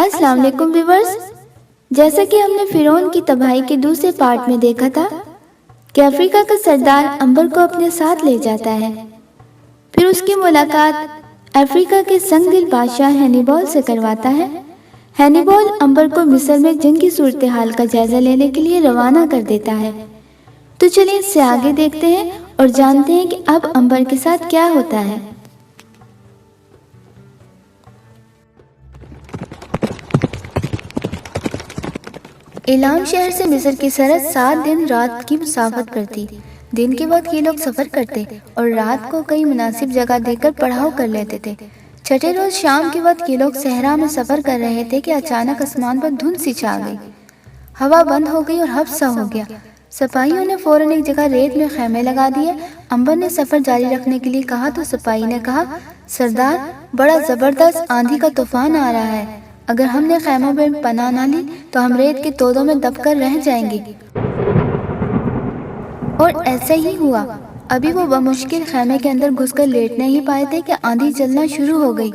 السلام علیکم ویورز، جیسا کہ ہم نے فرعون کی تباہی کے دوسرے پارٹ میں دیکھا تھا کہ افریقہ کا سردار امبر کو اپنے ساتھ لے جاتا ہے۔ پھر اس کی ملاقات افریقہ کے سنگ دل بادشاہ ہینیبال سے کرواتا ہے۔ ہینیبال امبر کو مصر میں جنگ کی صورتحال کا جائزہ لینے کے لیے روانہ کر دیتا ہے۔ تو چلیے اس سے آگے دیکھتے ہیں اور جانتے ہیں کہ اب امبر کے ساتھ کیا ہوتا ہے۔ ایلام شہر سے مصر کی سرحد 7 دن رات کی مسافت پر تھی۔ دن کے وقت یہ لوگ سفر کرتے اور رات کو کئی مناسب جگہ دیکھ کر پڑاؤ کر لیتے تھے۔ چھٹے روز شام کے وقت یہ لوگ صحرا میں سفر کر رہے تھے کہ اچانک آسمان پر دھند سی چھا گئی، ہوا بند ہو گئی اور حبس سا ہو گیا۔ سپاہیوں نے فوراً ایک جگہ ریت میں خیمے لگا دیے۔ امبر نے سفر جاری رکھنے کے لیے کہا تو سپاہی نے کہا، سردار، بڑا زبردست آندھی کا طوفان آ رہا ہے، اگر ہم نے خیموں میں پناہ نہ لی تو ہم ریت کے تودوں میں دب کر رہ جائیں گے۔ اور ایسا ہی ہوا۔ ابھی وہ بمشکل خیمے کے اندر گھس کر لیٹنے ہی پائے تھے کہ آندھی چلنا شروع ہو گئی۔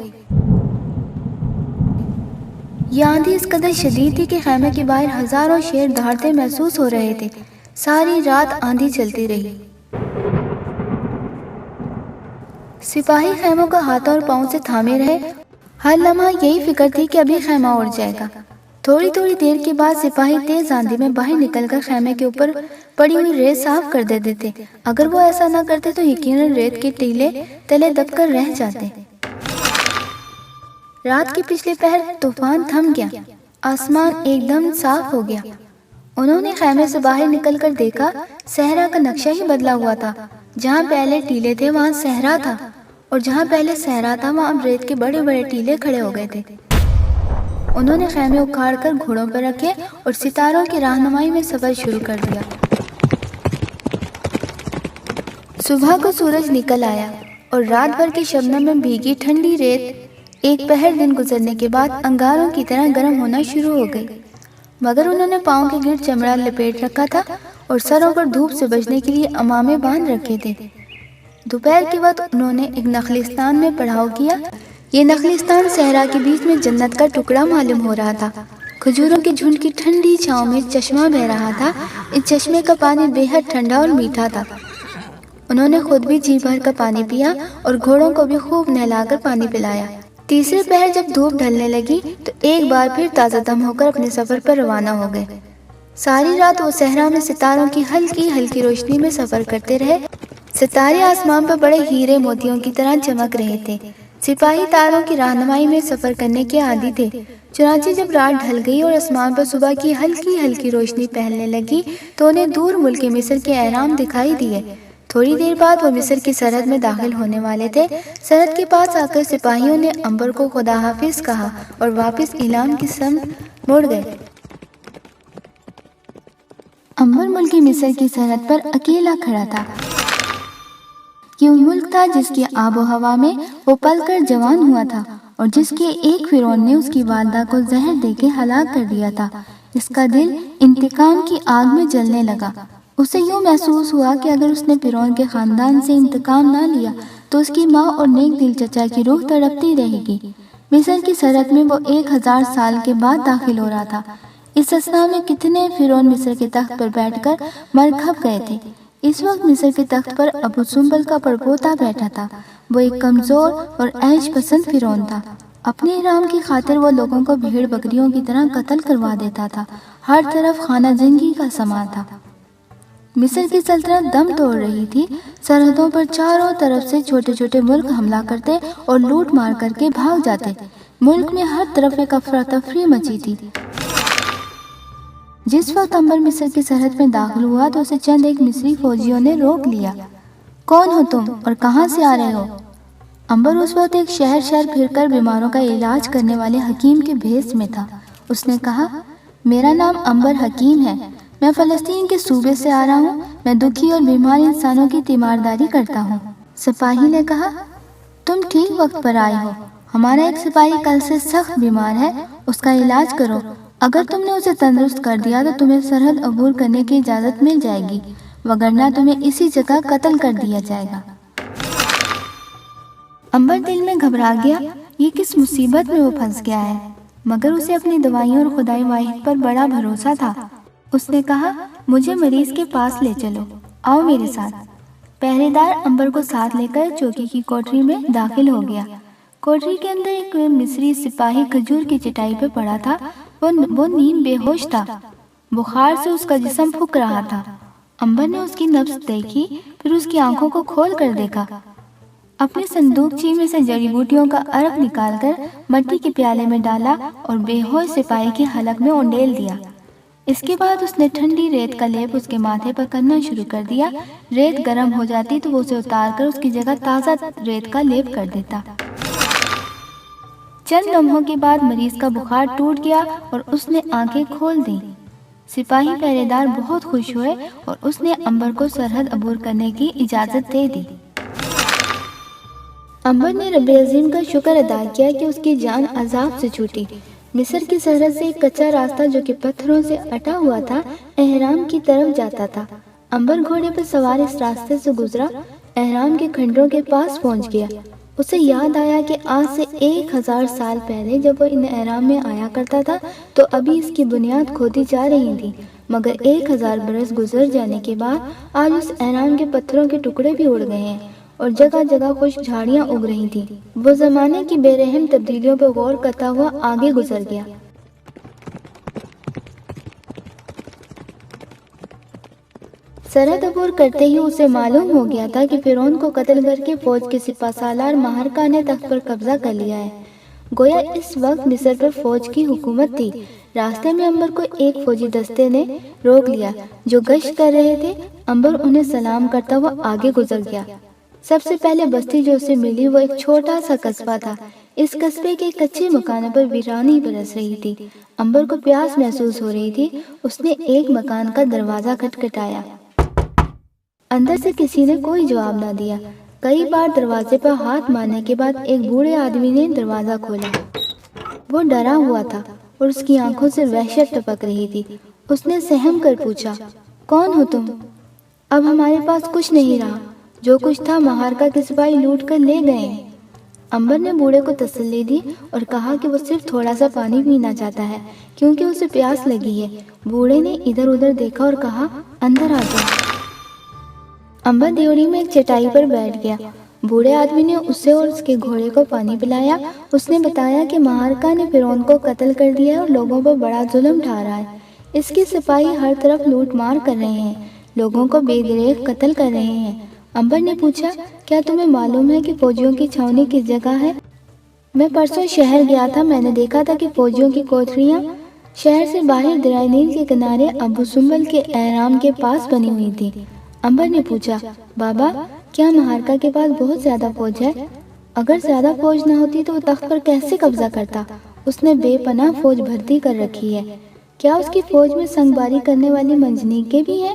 یہ آندھی اس قدر شدید تھی کہ خیمے کے باہر ہزاروں شیر دہاڑتے محسوس ہو رہے تھے۔ ساری رات آندھی چلتی رہی۔ سپاہی خیموں کا ہاتھوں اور پاؤں سے تھامے رہے، ہر لمحہ یہی فکر تھی کہ ابھی خیمہ اڑ جائے گا۔ تھوڑی دیر کے بعد سپاہی تیز آندھی میں باہر نکل کر خیمے کے اوپر پڑی ہوئی ریت صاف کر دیتے تھے۔ اگر وہ ایسا نہ کرتے تو یقیناً ریت کے ٹیلے تلے دب کر رہ جاتے۔ رات کے پچھلے پہر طوفان تھم گیا، آسمان ایک دم صاف ہو گیا۔ انہوں نے خیمے سے باہر نکل کر دیکھا، صحرا کا نقشہ ہی بدلا ہوا تھا۔ جہاں پہلے ٹیلے تھے وہاں صحرا تھا، اور جہاں پہلے صحرا تھا وہاں اب ریت کے بڑے بڑے ٹیلے کھڑے ہو گئے تھے۔ انہوں نے خیمے اکھاڑ کر گھوڑوں پر رکھے اور ستاروں کی رہنمائی میں سفر شروع کر دیا۔ صبح کو سورج نکل آیا اور رات بھر کی شبنم میں بھیگی ٹھنڈی ریت ایک پہر دن گزرنے کے بعد انگاروں کی طرح گرم ہونا شروع ہو گئی، مگر انہوں نے پاؤں کے گرد چمڑا لپیٹ رکھا تھا اور سروں پر دھوپ سے بچنے کے لیے امامے باندھ رکھے تھے۔ دوپہر کے وقت انہوں نے ایک نخلستان میں پڑاؤ کیا۔ یہ نخلستان صحرا کے بیچ میں جنت کا ٹکڑا معلوم ہو رہا تھا۔ کھجوروں کے جھنڈ کی ٹھنڈی چھاؤں میں چشمہ بہہ رہا تھا۔ اس چشمے کا پانی بے حد ٹھنڈا اور میٹھا تھا۔ انہوں نے خود بھی جی بھر کر پانی پیا اور گھوڑوں کو بھی خوب نہلا کر پانی پلایا۔ تیسرے پہر جب دھوپ ڈھلنے لگی تو ایک بار پھر تازہ دم ہو کر اپنے سفر پر روانہ ہو گئے۔ ساری رات وہ صحرا میں ستاروں کی ہلکی ہلکی روشنی میں سفر کرتے رہے۔ ستارے آسمان پر بڑے ہیرے موتیوں کی طرح چمک رہے تھے۔ سپاہی تاروں کی رہنمائی میں سفر کرنے کے عادی تھے، چنانچہ جب رات ڈھل گئی اور آسمان پر صبح کی ہلکی ہلکی روشنی پھیلنے لگی تو انہیں دور ملک مصر کے اہرام دکھائی دیے۔ تھوڑی دیر بعد وہ مصر کی سرحد میں داخل ہونے والے تھے۔ سرحد کے پاس آ کر سپاہیوں نے امبر کو خدا حافظ کہا اور واپس ایلام کی سمت مڑ گئے۔ امبر ملک مصر کی سرحد پر اکیلا کھڑا تھا۔ یہ ملک تھا جس کی آب و ہوا میں وہ پل کر جوان ہوا تھا اور جس کے ایک فرعون نے اس کی والدہ کو زہر دے کے ہلاک کر دیا تھا۔ اس کا دل انتقام کی آگ میں جلنے لگا۔ اسے یوں محسوس ہوا کہ اگر اس نے فرعون کے خاندان سے انتقام نہ لیا تو اس کی ماں اور نیک دل چچا کی روح تڑپتی رہے گی۔ مصر کی سرحد میں وہ 1000 سال کے بعد داخل ہو رہا تھا۔ اس اثنا میں کتنے فرعون مصر کے تخت پر بیٹھ کر مر کھپ گئے تھے۔ اس وقت مصر کے تخت پر ابو سمبل کا پڑپوتا بیٹھا تھا۔ وہ ایک کمزور اور عیش پسند فرعون تھا۔ اپنے حرام کی خاطر وہ لوگوں کو بھیڑ بکریوں کی طرح قتل کروا دیتا تھا۔ ہر طرف خانہ جنگی کا سما تھا۔ مصر کی سلطنت دم توڑ رہی تھی۔ سرحدوں پر چاروں طرف سے چھوٹے چھوٹے ملک حملہ کرتے اور لوٹ مار کر کے بھاگ جاتے۔ ملک میں ہر طرف ایک افراتفری مچی تھی۔ جس وقت امبر مصر کی سرحد میں داخل ہوا تو اسے چند ایک مصری فوجیوں نے روک لیا۔ کون ہو تم اور کہاں سے آ رہے ہو؟ امبر اس وقت ایک شہر پھر کر بیماروں کا علاج کرنے والے حکیم کے بھیس میں تھا۔ اس نے کہا، میرا نام امبر حکیم ہے، میں فلسطین کے صوبے سے آ رہا ہوں، میں دکھی اور بیمار انسانوں کی تیمارداری کرتا ہوں۔ سپاہی نے کہا، تم ٹھیک وقت پر آئے ہو، ہمارا ایک سپاہی کل سے سخت بیمار ہے، اس کا علاج کرو۔ اگر تم نے اسے تندرست کر دیا تو تمہیں سرحد عبور کرنے کی اجازت مل جائے گی، وگرنہ تمہیں اسی جگہ قتل کر دیا جائے گا۔ امبر دل میں گھبرا گیا، یہ کس مصیبت میں وہ پھنس گیا ہے۔ مگر اسے اپنی دوائیوں اور خدائے واحد پر بڑا بھروسہ تھا۔ اس نے کہا مجھے مریض کے پاس لے چلو، آؤ میرے ساتھ۔ پہرے دار امبر کو ساتھ لے کر چوکی کی کوٹری میں داخل ہو گیا۔ کوٹری کے اندر ایک مصری سپاہی کھجور کی چٹائی پہ پڑا تھا۔ وہ نیم بے ہوش تھا، بخار سے اس کا جسم پھک رہا تھا۔ امبر نے اس کی نبض دیکھی، پھر اس کی آنکھوں کو کھول کر دیکھا۔ اپنے صندوقچی میں سے جڑی بوٹیوں کا عرق نکال کر مٹی کے پیالے میں ڈالا اور بے ہوش سپاہی کے حلق میں اونڈیل دیا۔ اس کے بعد اس نے ٹھنڈی ریت کا لیپ اس کے ماتھے پر کرنا شروع کر دیا۔ ریت گرم ہو جاتی تو وہ اسے اتار کر اس کی جگہ تازہ ریت کا لیپ کر دیتا۔ چند لمحوں کے بعد مریض کا بخار ٹوٹ گیا اور اس نے آنکھیں کھول دیں۔ سپاہی پہرے دار بہت خوش ہوئے اور اس نے امبر کو سرحد عبور کرنے کی اجازت دے دی۔ امبر نے رب عظیم کا شکر ادا کیا کہ اس کی جان عذاب سے چھوٹی۔ مصر کی سرحد سے ایک کچا راستہ جو کہ پتھروں سے اٹا ہوا تھا احرام کی طرف جاتا تھا۔ امبر گھوڑے پر سوار اس راستے سے گزرا، احرام کے کھنڈروں کے پاس پہنچ گیا۔ اسے یاد آیا کہ آج سے 1000 سال پہلے جب وہ ان احرام میں آیا کرتا تھا تو ابھی اس کی بنیاد کھودی جا رہی تھی، مگر 1000 برس گزر جانے کے بعد آج اس احرام کے پتھروں کے ٹکڑے بھی اڑ گئے ہیں اور جگہ جگہ خشک جھاڑیاں اگ رہی تھیں۔ وہ زمانے کی بے رحم تبدیلیوں پر غور کرتا ہوا آگے گزر گیا۔ سرحد عبور کرتے ہی اسے معلوم ہو گیا تھا کہ فرعون کو قتل کر کے فوج کے سپہ سالار مہرکا نے تخت پر قبضہ کر لیا ہے۔ گویا اس وقت مصر پر فوج کی حکومت تھی۔ راستے میں امبر کو ایک فوجی دستے نے روک لیا جو گشت کر رہے تھے۔ امبر انہیں سلام کرتا ہوا آگے گزر گیا۔ سب سے پہلے بستی جو اسے ملی وہ ایک چھوٹا سا قصبہ تھا۔ اس قصبے کے کچے مکانوں پر ویرانی برس رہی تھی۔ امبر کو پیاس محسوس ہو رہی تھی۔ اس نے ایک مکان کا دروازہ کھٹکھٹایا۔ اندر سے کسی نے کوئی جواب نہ دیا۔ کئی بار دروازے پر ہاتھ مارنے کے بعد ایک بوڑھے آدمی نے دروازہ کھولا۔ وہ ڈرا ہوا تھا اور اس کی آنکھوں سے وحشت ٹپک رہی تھی۔ اس نے سہم کر پوچھا، کون ہو تم؟ اب ہمارے پاس کچھ نہیں رہا، جو کچھ تھا مہارکا کے سپاہی لوٹ کر لے گئے ہیں۔ امبر نے بوڑھے کو تسلی دی اور کہا کہ وہ صرف تھوڑا سا پانی پینا چاہتا ہے کیونکہ اسے پیاس لگی ہے۔ بوڑھے نے ادھر ادھر دیکھا اور کہا، اندر آ جاؤ۔ امبر دیوری میں ایک چٹائی پر بیٹھ گیا۔ بوڑھے آدمی نے اسے اور اس کے گھوڑے کو پانی پلایا۔ اس نے بتایا کہ مہارکا نے فرعون کو قتل کر دیا ہے اور لوگوں پر بڑا ظلم ڈھا رہا ہے۔ اس کے سپاہی ہر طرف لوٹ مار کر رہے ہیں، لوگوں کو بے دریغ قتل کر رہے ہیں۔ امبر نے پوچھا، کیا تمہیں معلوم ہے کہ فوجیوں کی چھاؤنی کس جگہ ہے؟ میں پرسوں شہر گیا تھا، میں نے دیکھا تھا کہ فوجیوں کی کوٹریاں شہر سے باہر دریائے نیل کے کنارے ابو سمبل کے احرام کے پاس بنی ہوئی تھی۔ امبر نے پوچھا، بابا کیا مہارکا کے پاس بہت زیادہ فوج ہے؟ اگر زیادہ فوج نہ ہوتی تو وہ تخت پر کیسے قبضہ کرتا؟ اس نے بے پناہ فوج بھرتی کر رکھی ہے۔ کیا اس کی فوج میں سنگ باری کرنے والی منجنیقیں بھی ہیں؟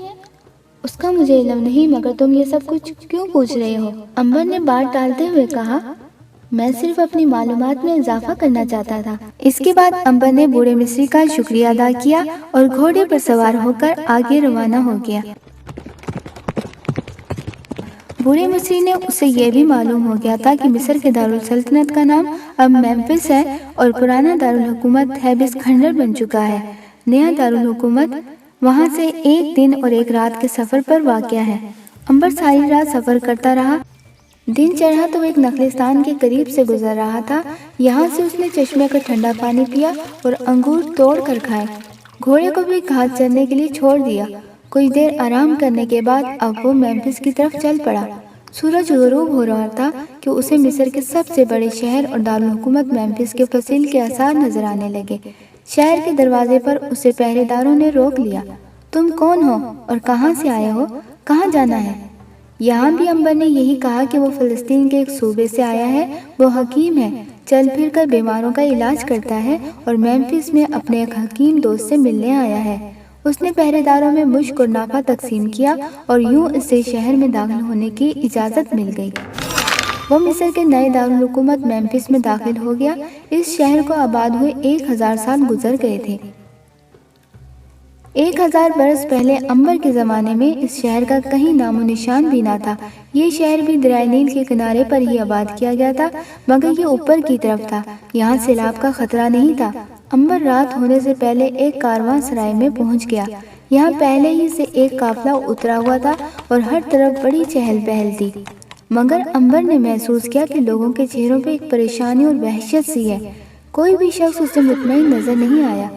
اس کا مجھے علم نہیں، مگر تم یہ سب کچھ کیوں پوچھ رہے ہو؟ امبر نے بات ٹالتے ہوئے کہا، میں صرف اپنی معلومات میں اضافہ کرنا چاہتا تھا۔ اس کے بعد امبر نے بوڑھے مصری کا شکریہ ادا کیا اور گھوڑے پر سوار ہو کر آگے روانہ ہو گیا۔ بوڑھے مصری نے اسے یہ بھی معلوم ہو گیا تھا کہ مصر کے دارالسلطنت کا نام اب میمفس ہے اور پرانا دارالحکومت ہیبس کھنڈر بن چکا ہے۔ نیا دارالحکومت وہاں سے 1 دن اور 1 رات کے سفر پر واقع ہے۔ امبر ساری رات سفر کرتا رہا۔ دن چڑھا تو وہ ایک نخلستان کے قریب سے گزر رہا تھا۔ یہاں سے اس نے چشمے کا ٹھنڈا پانی پیا اور انگور توڑ کر کھائے۔ گھوڑے کو بھی گھاس چرنے کے لیے چھوڑ دیا۔ کچھ دیر آرام کرنے کے بعد اب وہ میمفس کی طرف چل پڑا۔ سورج غروب ہو رہا تھا کہ اسے مصر کے سب سے بڑے شہر اور دارالحکومت میمفس کے فصیل کے آثار نظر آنے لگے۔ شہر کے دروازے پر اسے پہرے داروں نے روک لیا۔ تم کون ہو اور کہاں سے آئے ہو؟ کہاں جانا ہے؟ یہاں بھی امبر نے یہی کہا کہ وہ فلسطین کے ایک صوبے سے آیا ہے۔ وہ حکیم ہے، چل پھر کر بیماروں کا علاج کرتا ہے اور میمفس میں اپنے ایک حکیم دوست سے ملنے آیا ہے۔ اس نے پہرے داروں میں مشک اور نافع تقسیم کیا اور یوں اسے شہر میں داخل ہونے کی اجازت مل گئی۔ وہ مصر کے نئے دارالحکومت میمفس میں داخل ہو گیا۔ اس شہر کو آباد ہوئے 1000 سال گزر گئے تھے۔ 1000 برس پہلے امبر کے زمانے میں اس شہر کا کہیں نام و نشان بھی نہ تھا۔ یہ شہر بھی دریائے نیل کے کنارے پر ہی آباد کیا گیا تھا، مگر یہ اوپر کی طرف تھا۔ یہاں سیلاب کا خطرہ نہیں تھا۔ امبر رات ہونے سے پہلے ایک کارواں سرائے میں پہنچ گیا۔ یہاں پہلے ہی سے ایک قافلہ اترا ہوا تھا اور ہر طرف بڑی چہل پہل تھی، مگر امبر نے محسوس کیا کہ لوگوں کے چہروں پہ ایک پریشانی اور وحشت سی ہے۔ کوئی بھی شخص اسے مطمئن نظر نہیں آیا۔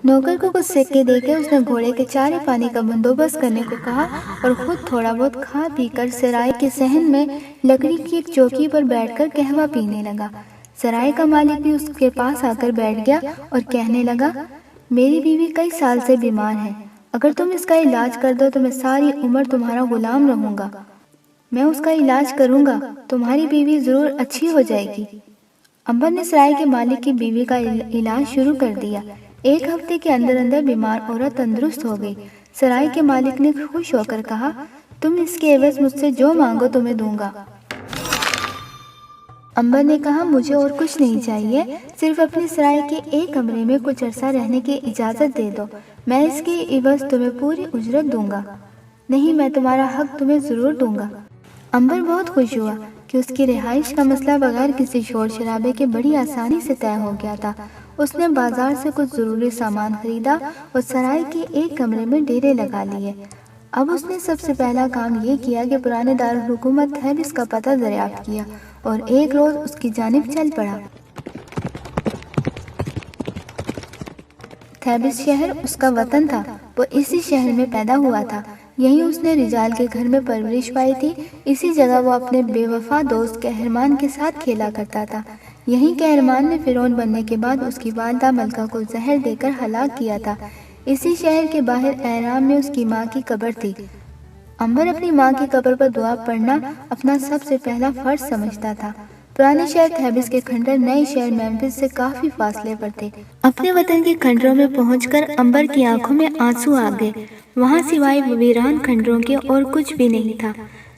نوکر کو کچھ سکے دے کے اس نے گھوڑے کے چارے پانی کا بندوبست کرنے کو کہا اور خود تھوڑا بہت کھا پی کر سرائے کے صحن میں لکڑی کی ایک چوکی پر بیٹھ کر قہوہ پینے لگا۔ سرائے کا مالک بھی اس کے پاس آ کر بیٹھ گیا اور کہنے لگا، میری بیوی کئی سال سے بیمار ہے، اگر تم اس کا علاج کر دو تو میں ساری عمر تمہارا غلام رہوں گا۔ میں اس کا علاج کروں گا، تمہاری بیوی ضرور اچھی ہو جائے گی۔ امبر نے سرائے کے مالک کی بیوی کا علاج شروع کر دیا۔ ایک ہفتے کے اندر اندر بیمار عورت تندرست ہو گئی۔ سرائے کے مالک نے خوش ہو کر کہا، تم اس کے عوض مجھ سے جو مانگو تمہیں دوں گا۔ امبر نے کہا، مجھے اور کچھ نہیں چاہیے، صرف اپنی سرائے کے ایک کمرے میں کچھ عرصہ رہنے کی اجازت دے دو، میں اس کے عوض تمہیں پوری اجرت دوں گا۔ نہیں، میں تمہارا حق تمہیں ضرور دوں گا۔ امبر بہت خوش ہوا کہ اس کی رہائش کا مسئلہ بغیر کسی شور شرابے کے بڑی آسانی سے طے ہو گیا تھا۔ اس نے بازار سے کچھ ضروری سامان خریدا اور سرائے کے ایک کمرے میں ڈیرے لگا لیے۔ اب اس نے سب سے پہلا کام یہ کیا کہ پرانے دارالحکومت تھیبس کا پتہ دریافت کیا اور ایک روز اس کی جانب چل پڑا۔ تھیبس شہر اس کا وطن تھا، وہ اسی شہر میں پیدا ہوا تھا، یہیں اس نے رجال کے گھر میں پرورش پائی تھی، اسی جگہ وہ اپنے بے وفا دوست قہرمان کے ساتھ کھیلا کرتا تھا۔ یہیں قہرمان نے فرعون بننے کے بعد اس کی والدہ ملکہ کو زہر دے کر ہلاک کیا تھا۔ اسی شہر کے باہر احرام میں اس کی ماں کی قبر تھی۔ امبر اپنی ماں کی قبر پر دعا پڑھنا اپنا سب سے پہلا فرض سمجھتا تھا۔ پرانے شہر تھیبس کے کھنڈر نئے شہر میمفس سے کافی فاصلے پر تھے۔ اپنے وطن کے کھنڈروں میں پہنچ کر امبر کی آنکھوں میں آنسو آ گئے۔ وہاں سوائے ویران کھنڈروں کے اور کچھ بھی نہیں تھا۔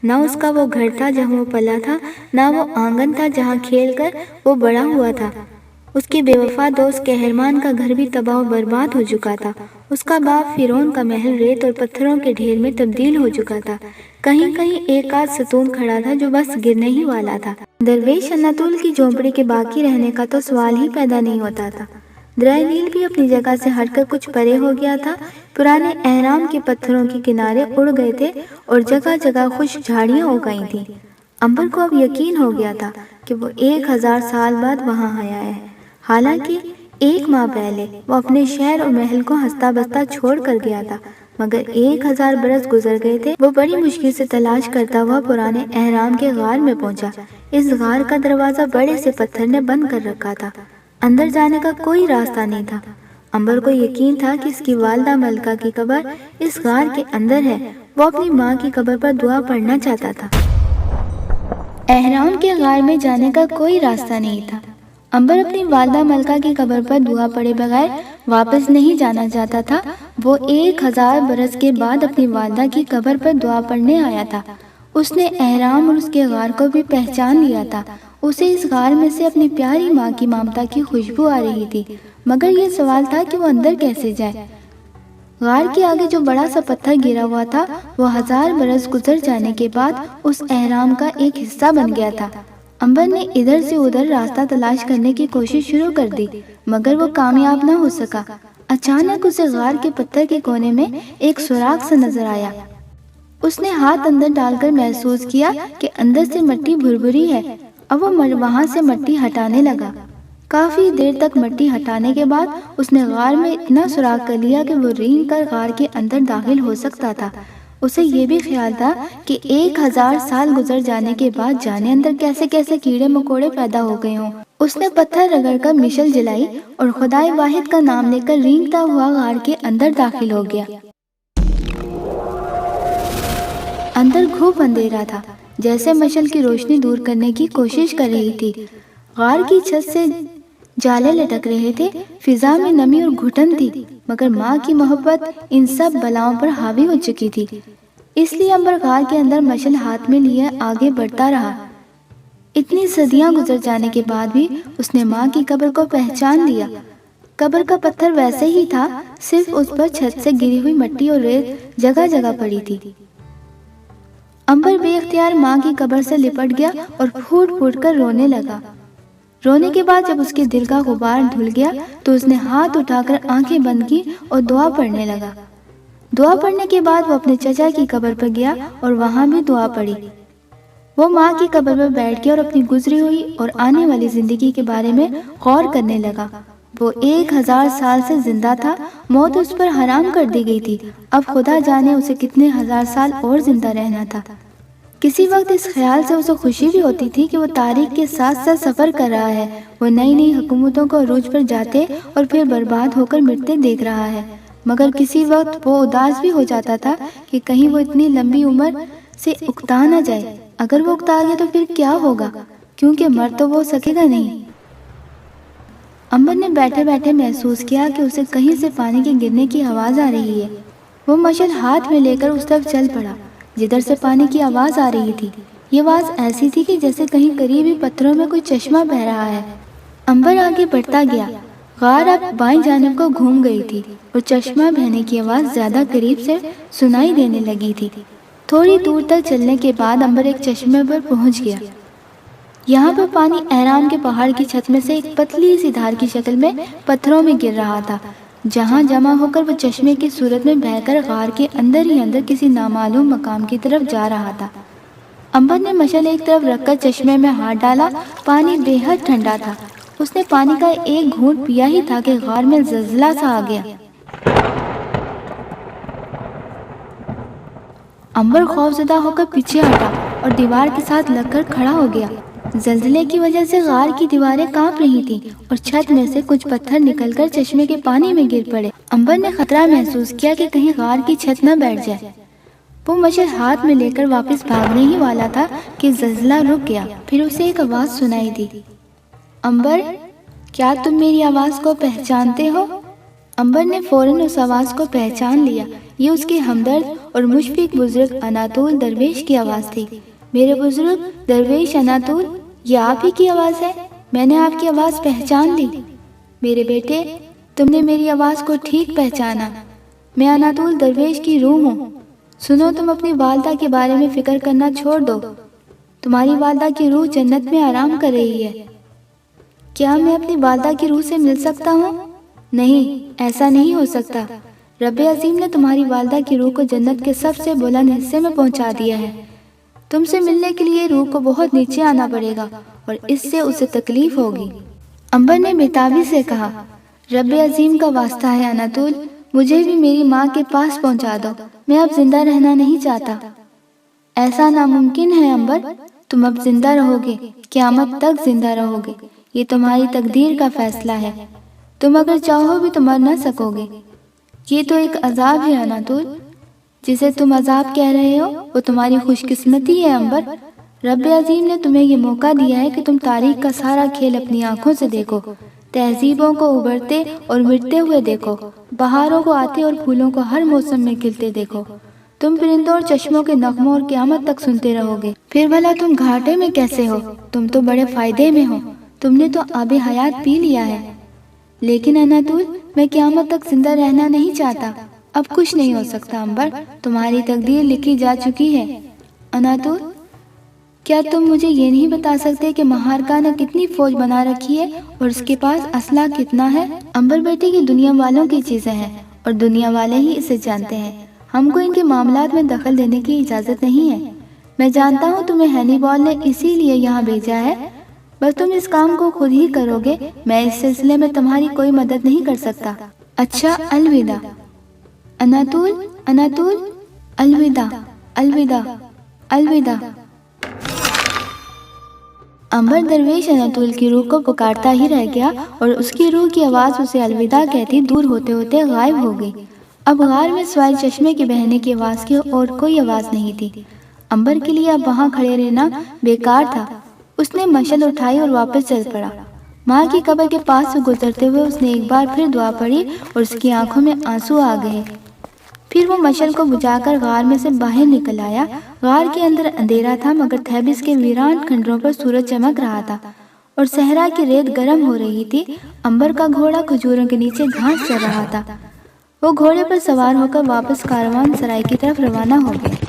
نہ اس کا وہ گھر تھا جہاں وہ پلا تھا، نہ وہ آنگن تھا جہاں کھیل کر وہ بڑا ہوا تھا۔ اس کے بے وفا دوست قہرمان کا گھر بھی تباہ و برباد ہو چکا تھا۔ اس کا باپ فرعون کا محل ریت اور پتھروں کے ڈھیر میں تبدیل ہو چکا تھا۔ کہیں کہیں ایک آدھ ستون کھڑا تھا جو بس گرنے ہی والا تھا۔ درویش اناتول کی جھونپڑی کے باقی رہنے کا تو سوال ہی پیدا نہیں ہوتا تھا۔ دریا نیل بھی اپنی جگہ سے ہٹ کر کچھ پرے ہو گیا تھا۔ پرانے احرام کے پتھروں کے کنارے اڑ گئے تھے اور جگہ جگہ خشک جھاڑیاں ہو گئی تھیں۔ امبر کو اب یقین ہو گیا تھا کہ وہ 1000 سال بعد وہاں آیا ہے۔ حالانکہ 1 ماہ پہلے وہ اپنے شہر اور محل کو ہنستا بستا چھوڑ کر گیا تھا، مگر 1000 برس گزر گئے تھے۔ وہ بڑی مشکل سے تلاش کرتا ہوا پرانے احرام کے غار میں پہنچا۔ اس غار کا دروازہ بڑے سے پتھر نے بند کر رکھا تھا، اندر جانے کا کوئی راستہ نہیں تھا۔ امبر کو یقین تھا کہ اس کی والدہ ملکہ کی قبر اس غار کے اندر ہے۔ وہ اپنی ماں کی قبر پر دعا پڑھنا چاہتا تھا۔ احرام کے غار میں جانے کا کوئی راستہ نہیں تھا۔ امبر اپنی والدہ ملکہ کی قبر پر دعا پڑھے بغیر واپس نہیں جانا چاہتا تھا۔ وہ 1000 برس کے بعد اپنی والدہ کی قبر پر دعا پڑھنے آیا تھا۔ اس نے احرام اور اس کے غار کو بھی پہچان لیا تھا۔ اسے اس غار میں سے اپنی پیاری ماں کی ممتا کی خوشبو آ رہی تھی، مگر یہ سوال تھا کہ وہ اندر کیسے جائے۔ غار کے آگے جو بڑا سا پتھر گرا ہوا تھا وہ 1000 برس گزر جانے کے بعد اس احرام کا ایک حصہ بن گیا تھا۔ امبر نے ادھر سے ادھر راستہ تلاش کرنے کی کوشش شروع کر دی، مگر وہ کامیاب نہ ہو سکا۔ اچانک اسے غار کے پتھر کے کونے میں ایک سوراخ سا نظر آیا۔ اس نے ہاتھ اندر ڈال کر محسوس کیا کہ اندر سے مٹی بھربھری ہے۔ اب وہ وہاں سے مٹی ہٹانے لگا۔ کافی دیر تک مٹی ہٹانے کے بعد اس نے غار میں اتنا سوراخ کر لیا کہ وہ رینگ کر غار کے اندر داخل ہو سکتا تھا۔ اسے یہ بھی خیال تھا کہ 1000 سال گزر جانے کے بعد جانے اندر کیسے کیسے کیڑے مکوڑے پیدا ہو گئے ہوں۔ اس نے پتھر رگڑ کر مشل جلائی اور خدائے واحد کا نام لے کر رینگتا ہوا غار کے اندر داخل ہو گیا۔ اندر گھوپ اندھیرا تھا، جیسے مشل کی روشنی دور کرنے کی کوشش کر رہی تھی۔ غار کی چھت سے جالے لٹک رہے تھے، فضا میں نمی اور گھٹن تھی، مگر ماں کی محبت ان سب بلاؤں پر حاوی ہو چکی تھی۔ اس لیے امبر غار کے اندر مشل ہاتھ میں لیے آگے بڑھتا رہا۔ اتنی صدیاں گزر جانے کے بعد بھی اس نے ماں کی قبر کو پہچان لیا۔ قبر کا پتھر ویسے ہی تھا، صرف اس پر چھت سے گری ہوئی مٹی اور ریت جگہ جگہ پڑی تھی۔ امبر بے اختیار ماں کی قبر سے لپٹ گیا اور پھوٹ پھوٹ کر رونے لگا۔ رونے کے بعد جب اس کے دل کا غبار دھل گیا تو اس نے ہاتھ اٹھا کر آنکھیں بند کی اور دعا پڑھنے لگا۔ دعا پڑھنے کے بعد وہ اپنے چچا کی قبر پر گیا اور وہاں بھی دعا پڑھی۔ وہ ماں کی قبر پر بیٹھ گیا اور اپنی گزری ہوئی اور آنے والی زندگی کے بارے میں غور کرنے لگا۔ وہ 1000 سال سے زندہ تھا، موت اس پر حرام کر دی گئی تھی، اب خدا جانے اسے کتنے ہزار سال اور زندہ رہنا تھا۔ کسی وقت اس خیال سے اسے خوشی بھی ہوتی تھی کہ وہ تاریخ کے ساتھ ساتھ سفر کر رہا ہے، وہ نئی نئی حکومتوں کو عروج پر جاتے اور پھر برباد ہو کر مرتے دیکھ رہا ہے، مگر کسی وقت وہ اداس بھی ہو جاتا تھا کہ کہیں وہ اتنی لمبی عمر سے اکتا نہ جائے۔ اگر وہ اکتا گیا تو پھر کیا ہوگا، کیونکہ مر تو وہ سکے گا نہیں۔ امبر نے بیٹھے بیٹھے محسوس کیا کہ اسے کہیں سے پانی کے گرنے کی آواز آ رہی ہے۔ وہ مشعل ہاتھ میں لے کر اس طرف چل پڑا جدھر سے پانی کی آواز آ رہی تھی۔ یہ آواز ایسی تھی کہ جیسے کہیں قریب ہی پتھروں میں کوئی چشمہ بہہ رہا ہے۔ امبر آگے بڑھتا گیا۔ غار اب بائیں جانب کو گھوم گئی تھی اور چشمہ بہنے کی آواز زیادہ قریب سے سنائی دینے لگی تھی۔ تھوڑی دور تک چلنے کے بعد امبر ایک چشمے پر پہنچ گیا۔ یہاں پر پانی اہرام کے پہاڑ کی چھت میں سے ایک پتلی سی دھار کی شکل میں پتھروں میں گر رہا تھا، جہاں جمع ہو کر وہ چشمے کی صورت میں بہہ کر غار کے اندر ہی اندر کسی نامعلوم مقام کی طرف جا رہا تھا۔ امبر نے مشعل ایک طرف رکھ کر چشمے میں ہاتھ ڈالا۔ پانی بے حد ٹھنڈا تھا۔ اس نے پانی کا ایک گھونٹ پیا ہی تھا کہ غار میں زلزلہ سا آ گیا۔ امبر خوفزدہ ہو کر پیچھے ہٹا اور دیوار کے ساتھ لگ کر کھڑا ہو گیا۔ زلزلے کی وجہ سے غار کی دیواریں کانپ رہی تھیں اور چھت میں سے کچھ پتھر نکل کر چشمے کے پانی میں گر پڑے۔ امبر نے خطرہ محسوس کیا کہ کہیں غار کی چھت نہ بیٹھ جائے۔ وہ مشعل ہاتھ میں لے کر واپس بھاگنے ہی والا تھا کہ زلزلہ رک گیا۔ پھر اسے ایک آواز سنائی دی، امبر، کیا تم میری آواز کو پہچانتے ہو؟ امبر نے فوراً اس آواز کو پہچان لیا۔ یہ اس کے ہمدرد اور مشفق بزرگ اناطول درویش کی آواز تھی۔ میرے بزرگ درویش اناطول، یہ آپ ہی کی آواز ہے؟ میں نے آپ کی آواز پہچان لی۔ میرے بیٹے، تم نے میری آواز کو ٹھیک پہچانا۔ میں اناطول درویش کی روح ہوں۔ سنو، تم اپنی والدہ کے بارے میں فکر کرنا چھوڑ دو۔ تمہاری والدہ کی روح جنت میں آرام کر رہی ہے۔ کیا میں اپنی والدہ کی روح سے مل سکتا ہوں؟ نہیں، ایسا نہیں ہو سکتا۔ رب عظیم نے تمہاری والدہ کی روح کو جنت کے سب سے بلند حصے میں پہنچا دیا ہے۔ تم سے ملنے کے لیے روح کو بہت نیچے آنا پڑے گا اور اس سے اسے تکلیف ہوگی۔ امبر نے بےتابی سے کہا، رب عظیم کا واسطہ ہے اناطول، مجھے بھی میری ماں کے پاس پہنچا دو، میں اب زندہ رہنا نہیں چاہتا۔ ایسا ناممکن ہے امبر، تم اب زندہ رہو گے، قیامت تک زندہ رہو گے، یہ تمہاری تقدیر کا فیصلہ ہے، تم اگر چاہو بھی تو مر نہ سکو گے۔ یہ تو ایک عذاب ہے اناطول، جسے تم عذاب کہہ رہے ہو وہ تمہاری خوش قسمتی ہے امبر۔ رب عظیم نے تمہیں یہ موقع دیا ہے کہ تم تاریخ کا سارا کھیل اپنی آنکھوں سے دیکھو، تہذیبوں کو ابھرتے اور مٹتے ہوئے دیکھو، بہاروں کو آتے اور پھولوں کو ہر موسم میں کھلتے دیکھو، تم پرندوں اور چشموں کے نغموں اور قیامت تک سنتے رہو گے۔ پھر بھلا تم گھاٹے میں کیسے ہو؟ تم تو بڑے فائدے میں ہو، تم نے تو آب حیات پی لیا ہے۔ لیکن اناطول، میں قیامت تک زندہ رہنا نہیں چاہتا۔ اب کچھ نہیں ہو سکتا امبر، تمہاری تقدیر لکھی جا چکی ہے۔ اناطول، کیا تم مجھے یہ نہیں بتا سکتے کہ مہارکا نے کتنی فوج بنا رکھی ہے اور اس کے پاس اسلحہ کتنا ہے؟ امبر بیٹی کی دنیا والوں کی چیزیں ہیں اور دنیا والے ہی اسے جانتے ہیں، ہم کو ان کے معاملات میں دخل دینے کی اجازت نہیں ہے۔ میں جانتا ہوں تمہیں ہینیبال نے اسی لیے یہاں بھیجا ہے، بس تم اس کام کو خود ہی کرو گے، میں اس سلسلے میں تمہاری کوئی مدد نہیں کر سکتا۔ اچھا، الوداع اناطول، اناطول، الوداع، الوداع، الوداع۔ امبر درویش اناطول کی روح کو پکارتا ہی رہ گیا اور اس کی روح کی آواز اسے الوداع کہتی دور ہوتے ہوتے غائب ہو گئی۔ اب غار میں سوائے چشمے کے بہنے کی آواز کی اور کوئی آواز نہیں تھی۔ امبر کے لیے اب وہاں کھڑے رہنا بیکار تھا۔ اس نے مشعل اٹھائی اور واپس چل پڑا۔ ماں کی قبر کے پاس سے گزرتے ہوئے اس نے ایک بار پھر دعا پڑھی اور اس کی آنکھوں میں آنسو آ گئے۔ پھر وہ مشعل کو بجھا کر غار میں سے باہر نکل آیا۔ غار کے اندر اندھیرا تھا، مگر تھیبس کے ویران کھنڈروں پر سورج چمک رہا تھا اور صحرا کی ریت گرم ہو رہی تھی۔ امبر کا گھوڑا کھجوروں کے نیچے گھاس چر رہا تھا۔ وہ گھوڑے پر سوار ہو کر واپس کاروان سرائے کی طرف روانہ ہو گیا۔